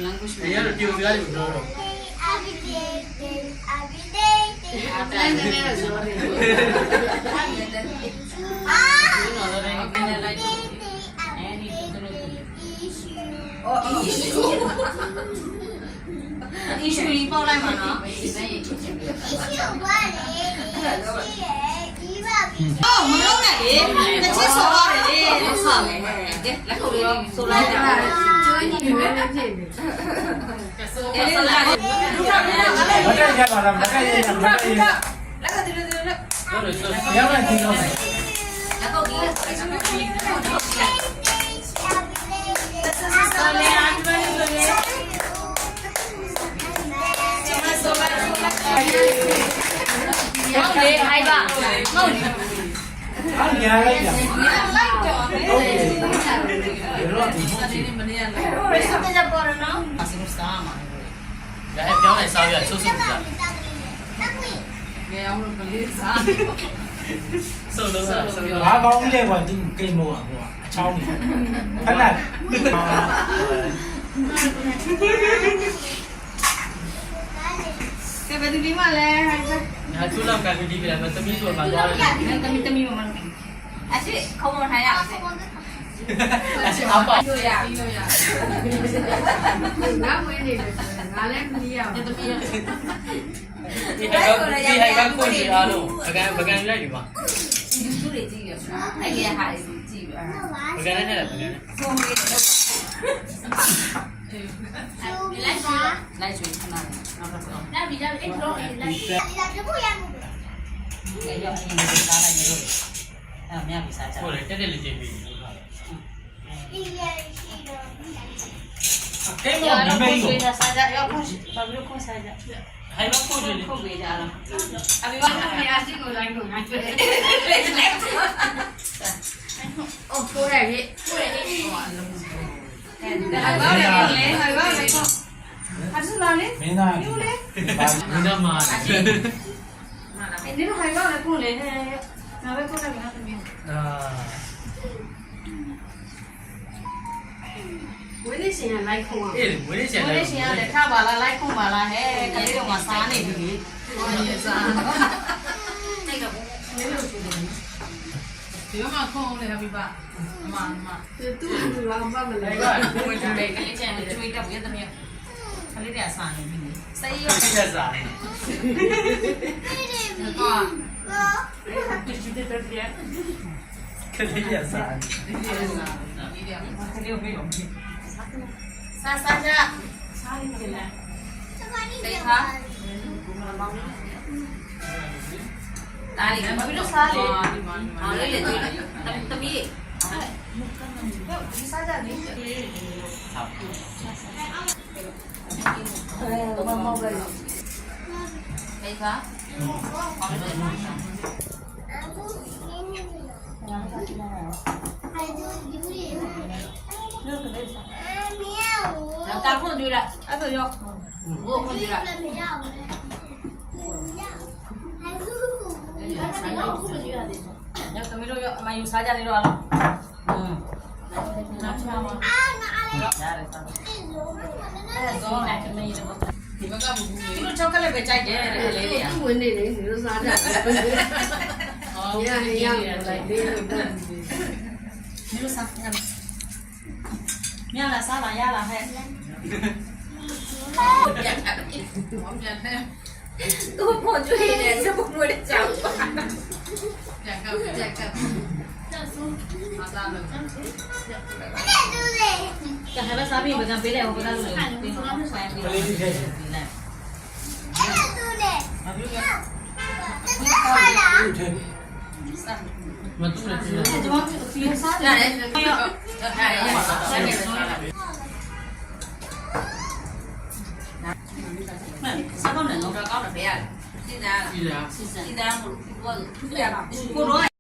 language အဲ့ရတော့ဒီလိုစကားတွေပြောတော့ every day အဲ့ဒါလည်းဆိုတယ်ဒီနော်တော့လည်းပြန်လိုက်အဲ့ဒီတို့အော် issue ပေါ်လိုက်မှာနော်ဒီစမ်းရေးချက်ချက်အော်မလုံးနဲ့လေတစ်ချက်ဆော်ရတယ်လေဆော်မယ်ကဲလက်ခုပ်လေးဆိုလိုက်ကြပါကျွေးနေပဲဖြစ်နေဆိုလိုက်လူကလည်း မကရပါလားမကရရမကရရ လက်ကတည်းကလက် တော့ဆို ရပါဒီတော့ လက်ခုပ်ကြီးဆော်လေအားမလို့လေဟုတ်လေအိုင်ပါဟုတ်တယ် အားညာလိုက်ကြ လိုက်တော့ဟုတ်တယ် ရောဒီ မနေ့ကလည်းဆက်ကြပေါ်နော်အစမစတာမှာ ဒါပြောင်းနေစားရဆုပ်ဆုပ်ကြ ငယ်အောင်လို့ကလေးစား ဆုပ်လို့စားဆုပ်ရ ဘာကောင်းလဲကွာဒီကိမောอ่ะကွာအချောင်းနေခဏ ကဲဘယ်သူဒီမှလဲဟိုက် ဟာသူ့လောက်ကလည်းဒီပြတယ်မသမီးဆိုမှသွားတယ် တမီမမအရှိခုံမထိုင်ရအောင် အချအပေါ့ ပြောရပြောရ ငါဝင်နေတယ်ငါလည်းမလီးရအောင် တမီး ဒီဟိုကကိုကြည့်အားလုံးပကံလိုက်ဒီမှာ သူတွေကြည့်ရအဲ့ဒီဟာတွေကြည့်ပပြကံနဲ့လည်းပကံနဲ့ ဖုန်းလေးတော့လိုက်ချွေခဏနောက်တော့နောက်ပြီးတော့အဲ့တော့လိုက်အဲ့ရောက်အင်းလေးစားလိုက်ရလို့အဲ့မြတ်ပြီးစားကြ ဟုတ်တယ်တက်တက်လေးကြည့်ပြီးကဲမောဒီမေးကို စားကြရောက်ခုဘာလို့ခုစားကြ ဟိုင်မကိုကြည့် ခုပေးကြလားအမေကအရာရှိကိုလိုက်လို့ငါကျွေးတယ်အော်ကိုရရဲ့ကိုရရဲ့ဟောအလုံးအဲ့ဒါလည်းလေဟိုဘာလဲကောအဆူလာလေ မင်းသား ယူလေ မင်းသားမှာ အဲ့ဒီလိုဟိုဘာလဲကိုလေဟဲ့ငါပဲကိုလည်းငါသမီး အာ ဝင်းနေရှင်ကလိုက်ခုံအောင် အေးဝင်းနေချင် ကို တယ် လည်းရှင်ရတယ်ခါပါလားလိုက်ခုပါလားဟဲ့ကလေးတော့မစားနေပြီဟောရစားတိတ်တော့လေလို့ရှိတယ်ဒီမှာခုံလေဟိုပါမမ သူ့ဘာမှမလဲ ဒါက ဝင်တယ်ကလေးချင်တယ်ကျွေးတော့ရတဲ့မြေကလေးတွေကစားနေပြီစိတ်ရ ဒီကစား တော့ ကလေးရစား စားစားကြစားရည်လားတေခါဒါလေးဘာလို့စားလဲအားလေးလေတမီးစားကြလေ ဟုတ် မမပဲတေခါเราตามคนดูละไอ้ตัวยกโอ้คนดูละยังก็ไม่รู้ยกมาอยู่ซาจานี่တော့น้ำชามาရတယ်စားအဲ့တော့လည်းတမီးတော့ဒီဘက်ကဘူးဘူးသူတို့ချောကလက်ပဲကြိုက်တယ်လေးလေး သူ့ဝင်နေတယ်ဒီလိုစားကြတယ်ရရရလိုက်လေးလို့တက်နေ 你说啥？你要来啥了？呀了还？都破嘴的，这不我的讲话。这还有啥米？我讲别的，我不知道了。别说那是啥米。မတူတယ်တူတယ် 这帮别啥的，啥都能弄着搞着别的，现在ကြည့်လား 现在我不知道，不多。